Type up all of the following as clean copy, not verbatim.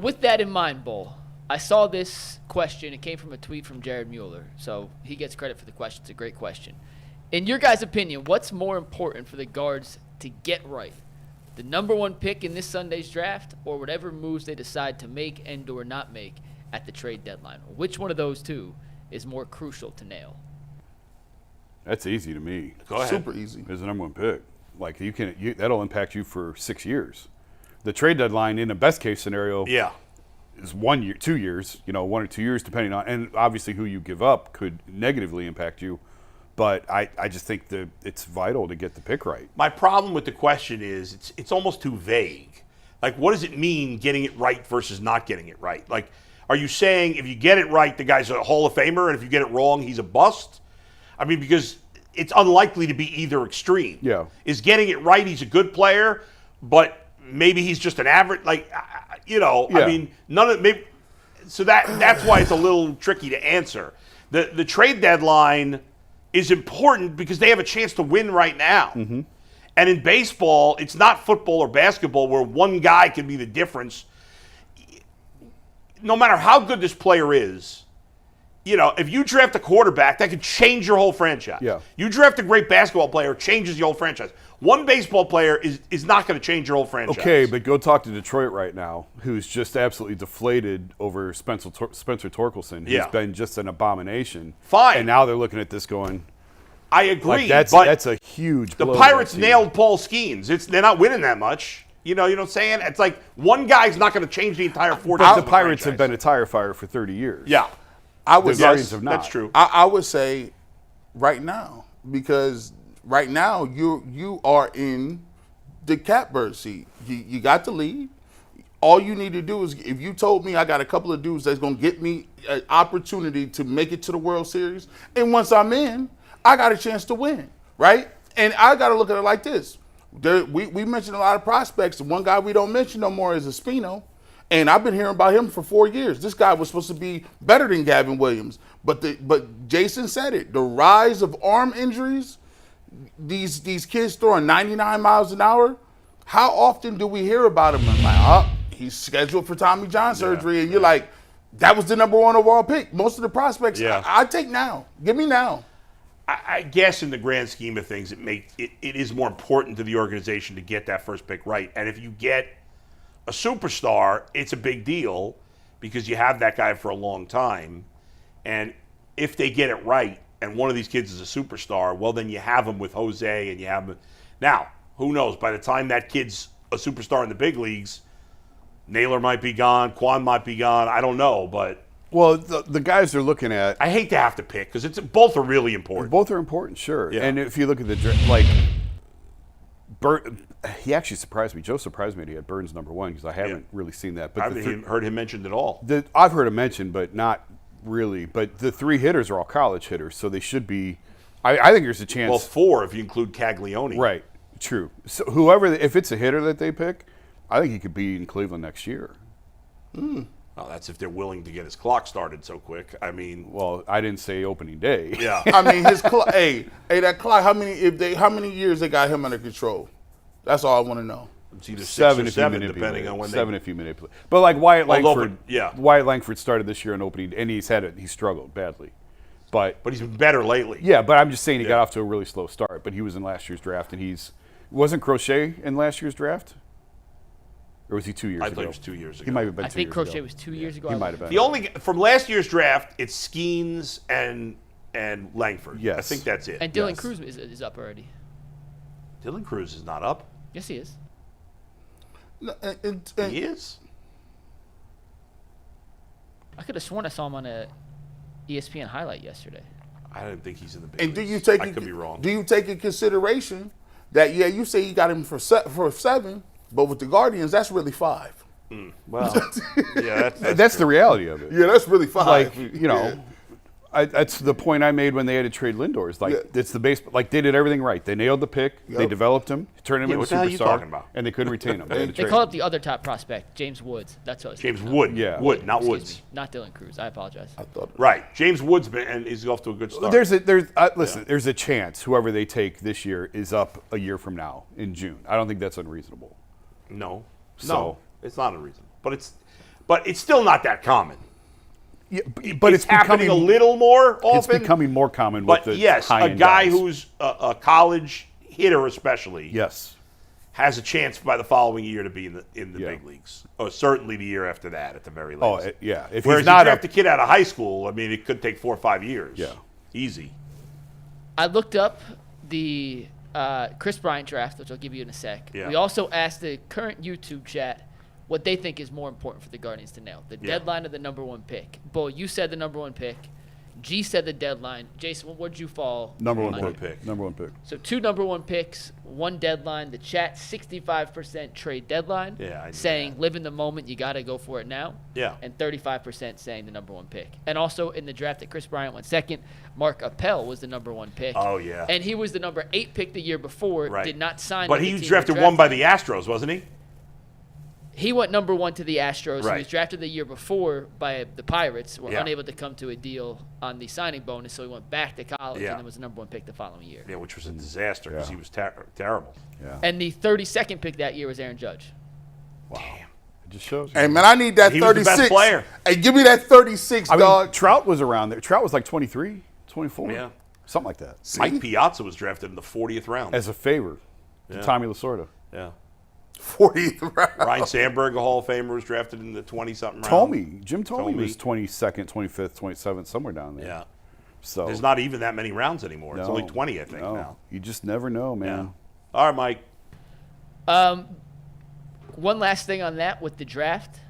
With that in mind, Bull, I saw this question. It came from a tweet from Jared Mueller, so he gets credit for the question. It's a great question. In your guys' opinion, what's more important for the guards to get right? The number one pick in this Sunday's draft, or whatever moves they decide to make and or not make at the trade deadline? Which one of those two is more crucial to nail? That's easy to me. Go ahead. Super easy. As the number one pick. Like, that'll impact you for 6 years. The trade deadline, in the best case scenario, is 1 year, 2 years, 1 or 2 years, depending on, and obviously who you give up could negatively impact you. But I just think that it's vital to get the pick right. My problem with the question is it's almost too vague. Like, what does it mean getting it right versus not getting it right? Like, are you saying if you get it right, the guy's a Hall of Famer, and if you get it wrong, he's a bust? I mean, because it's unlikely to be either extreme. Yeah. Is getting it right, he's a good player, but maybe he's just an average, Yeah. I mean, none of maybe. So that's why it's a little tricky to answer. The trade deadline is important because they have a chance to win right now. Mm-hmm. And in baseball, it's not football or basketball where one guy can be the difference. No matter how good this player is, if you draft a quarterback, that could change your whole franchise. Yeah. You draft a great basketball player, changes your whole franchise. One baseball player is not going to change your whole franchise. Okay, but go talk to Detroit right now, who's just absolutely deflated over Spencer Torkelson. He's been just an abomination. Fine. And now they're looking at this going, I agree. that's a huge the blow to Pirates that team. nailed Paul Skeens. They're not winning that much. You know what I'm saying? It's like one guy's not going to change the entire 40. But the Pirates have been a tire fire for 30 years. Yeah. The Guardians have not. That's true. I would say right now, because right now you are in the catbird seat. You got the lead. All you need to do is, if you told me I got a couple of dudes that's going to get me an opportunity to make it to the World Series, and once I'm in, I got a chance to win, right? And I got to look at it like this. We mentioned a lot of prospects. The one guy we don't mention no more is Espino. And I've been hearing about him for 4 years. This guy was supposed to be better than Gavin Williams. But Jason said it. The rise of arm injuries, these kids throwing 99 miles an hour, how often do we hear about him? And like, he's scheduled for Tommy John surgery. And you're like, that was the number one overall pick. Most of the prospects, I take now. Give me now. I guess in the grand scheme of things, it is more important to the organization to get that first pick right. And if you get a superstar, it's a big deal because you have that guy for a long time. And if they get it right and one of these kids is a superstar, well, then you have him with Jose and you have him. Now, who knows? By the time that kid's a superstar in the big leagues, Naylor might be gone, Quan might be gone. I don't know, but. Well, the guys they're looking at. I hate to have to pick because both are really important. Both are important, sure. Yeah. And if you look at he actually surprised me. Joe surprised me that he had Burns number one because I haven't really seen that. But I haven't heard him mentioned at all. I've heard him mentioned, but not really. But the three hitters are all college hitters, so they should be. I think there's a chance. Well, four if you include Caglione. Right. True. So if it's a hitter that they pick, I think he could be in Cleveland next year. Well, that's if they're willing to get his clock started so quick. I mean, well, I didn't say opening day. Yeah. I mean, his clock. hey, that clock. How many years they got him under control? That's all I want to know. It's either seven six or seven, depending on when seven if you manipulate. But like Wyatt Langford, yeah. Wyatt Langford started this year on opening, and he struggled badly. But he's been better lately. Yeah, but I'm just saying he got off to a really slow start. But he was in last year's draft, and wasn't Crochet in last year's draft? Or was he 2 years ago? I thought it was 2 years ago. He might have been 2 years ago. I think Crochet was 2 years ago. He might have been. The only from last year's draft, it's Skeens and Langford. Yes. I think that's it. And Dylan Cruz is up already. Dylan Cruz is not up. Yes, he is. No, He is? I could have sworn I saw him on a ESPN highlight yesterday. I didn't think he's in the big And leagues. I could be wrong. Do you take in consideration that, you say you got him for 7, but with the Guardians, that's really 5. Well, yeah, that's the reality of it. Yeah, that's really 5. Like, that's the point I made when they had to trade Lindor. It's like it's the base. Like they did everything right. They nailed the pick. They developed him, turned him into a what the hell are you superstar, talking about? and they couldn't retain him. They, They called up the other top prospect, James Woods. That's what I was James thinking Wood. of. Yeah. Wood, not Excuse Woods. me, not Dylan Cruz. I apologize. Right. James Wood's been and is off to a good start. There's a chance whoever they take this year is up a year from now in June. I don't think that's unreasonable. No, So- it's not unreasonable. But But it's still not that common. Yeah, but it's happening becoming a little more often. It's becoming more common But with the yes, a high-end guy guys. who's a college hitter, especially, Yes. has a chance by the following year to be in the Yeah. big leagues. Or certainly the year after that, at the very Oh, least. yeah. If Whereas he's not you draft a kid out of high school, I mean, it could take 4 or 5 years. Yeah. Easy. I looked up the Chris Bryant draft, which I'll give you in a sec. Yeah. We also asked the current YouTube chat what they think is more important for the Guardians to nail. The deadline or the number one pick. Bull, you said the number one pick. G said the deadline. Jason, what did you fall? number one on? pick. Number one pick. So 2 number one picks, 1 deadline. The chat 65% trade deadline. Yeah, I knew saying that. live in the moment, you got to go for it now. Yeah. And 35% saying the number one pick. And also in the draft that Chris Bryant went second, Mark Appel was the number one pick. Oh, yeah. And he was the number 8 pick the year before. Right. Did not sign. But with he the was team drafted that 1 by drafted the him. Astros, wasn't he? He went number 1 to the Astros. Right. He was drafted the year before by the Pirates. Were Yeah. unable to come to a deal on the signing bonus, so he went back to college Yeah. and then was the number 1 pick the following year. Yeah, which was a disaster because Yeah. he was terrible. Yeah. And the 32nd pick that year was Aaron Judge. Damn. It just shows you. Hey, man, I need that He was the 36. best player. Hey, give me that 36, I mean, dog. Trout was around there. Trout was like 23, 24. Yeah. Something like that. Mike Piazza was drafted in the 40th round. As a favor to Yeah. Tommy Lasorda. Yeah. 40th round. Ryan Sandberg, a Hall of Famer, was drafted in the 20-something round. Jim Tomey was 22nd, 25th, 27th, somewhere down there. Yeah. So There's not even that many rounds anymore. It's no, only 20, I think, no. now. You just never know, Yeah. man. All right, Mike. One last thing on that with the draft.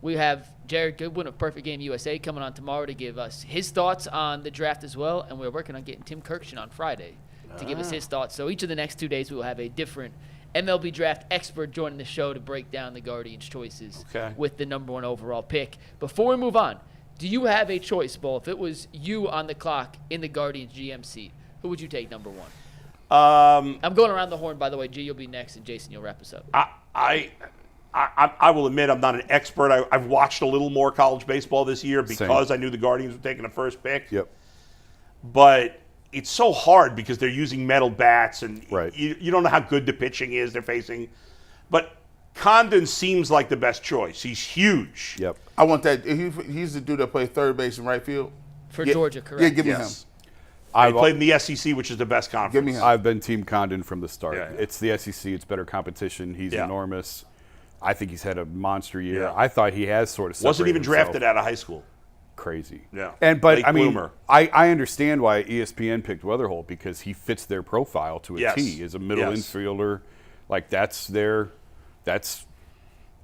We have Jared Goodwin of Perfect Game USA coming on tomorrow to give us his thoughts on the draft as well. And we're working on getting Tim Kirkshin on Friday to give us his thoughts. So each of the next 2 days we will have a different MLB Draft expert joining the show to break down the Guardians' choices with the number 1 overall pick. Before we move on, do you have a choice, Bull? If it was you on the clock in the Guardians GM seat, who would you take number 1? I'm going around the horn, by the way. G, you'll be next, and Jason, you'll wrap us up. I will admit I'm not an expert. I've watched a little more college baseball this year because I knew the Guardians were taking the first pick. Yep. But it's so hard because they're using metal bats, and Right. you don't know how good the pitching is they're facing. But Condon seems like the best choice. He's huge. Yep. I want that. He's the dude that played third base and right field. For Yeah. Georgia, correct? Yeah, give me Yes. him. He played in the SEC, which is the best conference. Give me him. I've been Team Condon from the start. Yeah, yeah. It's the SEC. It's better competition. He's Yeah. enormous. I think he's had a monster year. Yeah. I thought he has sort of Wasn't even separated himself. drafted out of high school. Crazy. Yeah. But Late I mean, bloomer. I understand why ESPN picked Weatherholt because he fits their profile to a Yes. T as a middle Yes. infielder. Like that's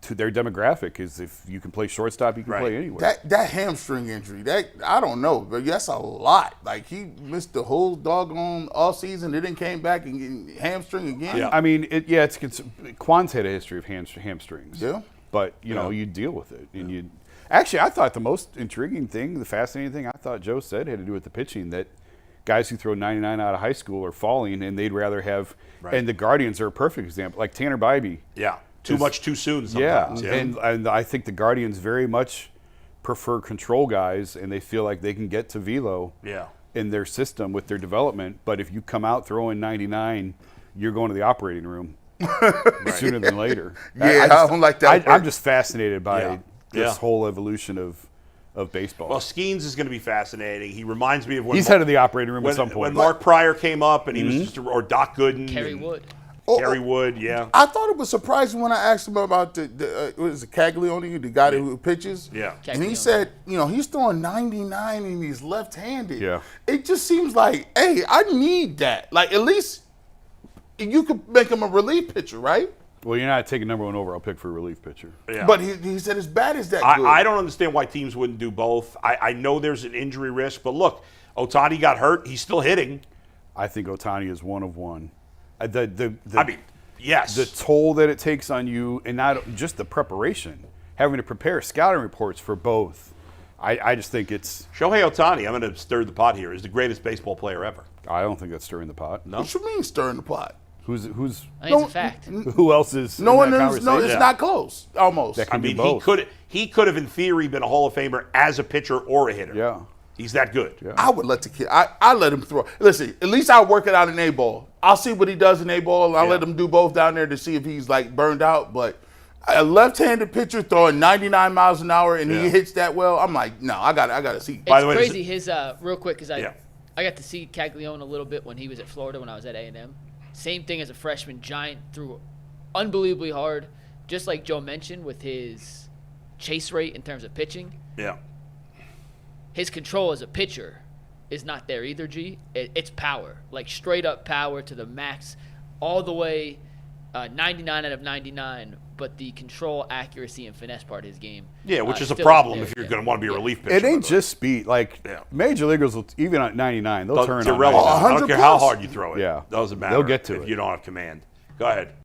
to their demographic is if you can play shortstop, you can Right. play anywhere. That hamstring injury, that I don't know, but that's a lot. Like he missed the whole doggone off season, then came back and get hamstring again. Yeah. I mean, Quan's had a history of hamstrings. Yeah. But you deal with it, and you. Actually, I thought the most intriguing thing, the fascinating thing, I thought Joe said had to do with the pitching that guys who throw 99 out of high school are falling, and they'd rather have. Right. And the Guardians are a perfect example, like Tanner Bybee. Yeah. Too much too soon Yeah, sometimes. and I think the Guardians very much prefer control guys, and they feel like they can get to velo Yeah. in their system with their development. But if you come out throwing 99, you're going to the operating room sooner than later. Yeah, I don't like that I'm word. just fascinated by Yeah. this Yeah. whole evolution of baseball. Well, Skeens is going to be fascinating. He reminds me of when He's head of the operating room at some when point. Mark Pryor came up and he was just or Doc Gooden, Kerry and Wood. Kerry Wood, yeah. I thought it was surprising when I asked him about what is it, Caglione, the guy who pitches. Yeah. And he Caglione. said, he's throwing 99 and he's left-handed. Yeah. It just seems like, hey, I need that. Like, at least you could make him a relief pitcher, right? Well, you're not taking number 1 overall pick for a relief pitcher. Yeah. But he said his bat is that good. I don't understand why teams wouldn't do both. I know there's an injury risk, but look, Otani got hurt. He's still hitting. I think Otani is one of one. I mean, yes. The toll that it takes on you, and not just the preparation, having to prepare scouting reports for both. I just think it's. Shohei Otani, I'm going to stir the pot here, is the greatest baseball player ever. I don't think that's stirring the pot. No? What you mean stirring the pot? Who's I think it's No, a fact. who else is? No in one that is. No, conversation? it's Yeah. not close. Almost. That I can be mean, both. he could have in theory been a Hall of Famer as a pitcher or a hitter. Yeah. He's that good. Yeah. I would let the kid. I let him throw. Listen, at least I'll work it out in A ball. I'll see what he does in A ball. I'll Yeah. let him do both down there to see if he's like burned out. But A left-handed pitcher throwing 99 miles an hour and Yeah. he hits that well. I'm like, no, I got to see. By It's the way, crazy. His real quick because Yeah. I got to see Caglione a little bit when he was at Florida when I was at A&M. Same thing as a freshman, giant, threw unbelievably hard, just like Joe mentioned with his chase rate in terms of pitching. Yeah. His control as a pitcher is not there either, G. It's power, like straight up power to the max, all the way 99 out of 99, but the control, accuracy, and finesse part of his game. Yeah, which is a still problem there, if you're yeah. going to want to be a relief pitcher. It by ain't the way. just speed. Like Yeah. major leaguers, will, even at 99, they'll turn It's on irrelevant. 99. I don't 100 care how plus. hard you throw it. Yeah. Doesn't matter. They'll get to if it. you don't have command. Go ahead.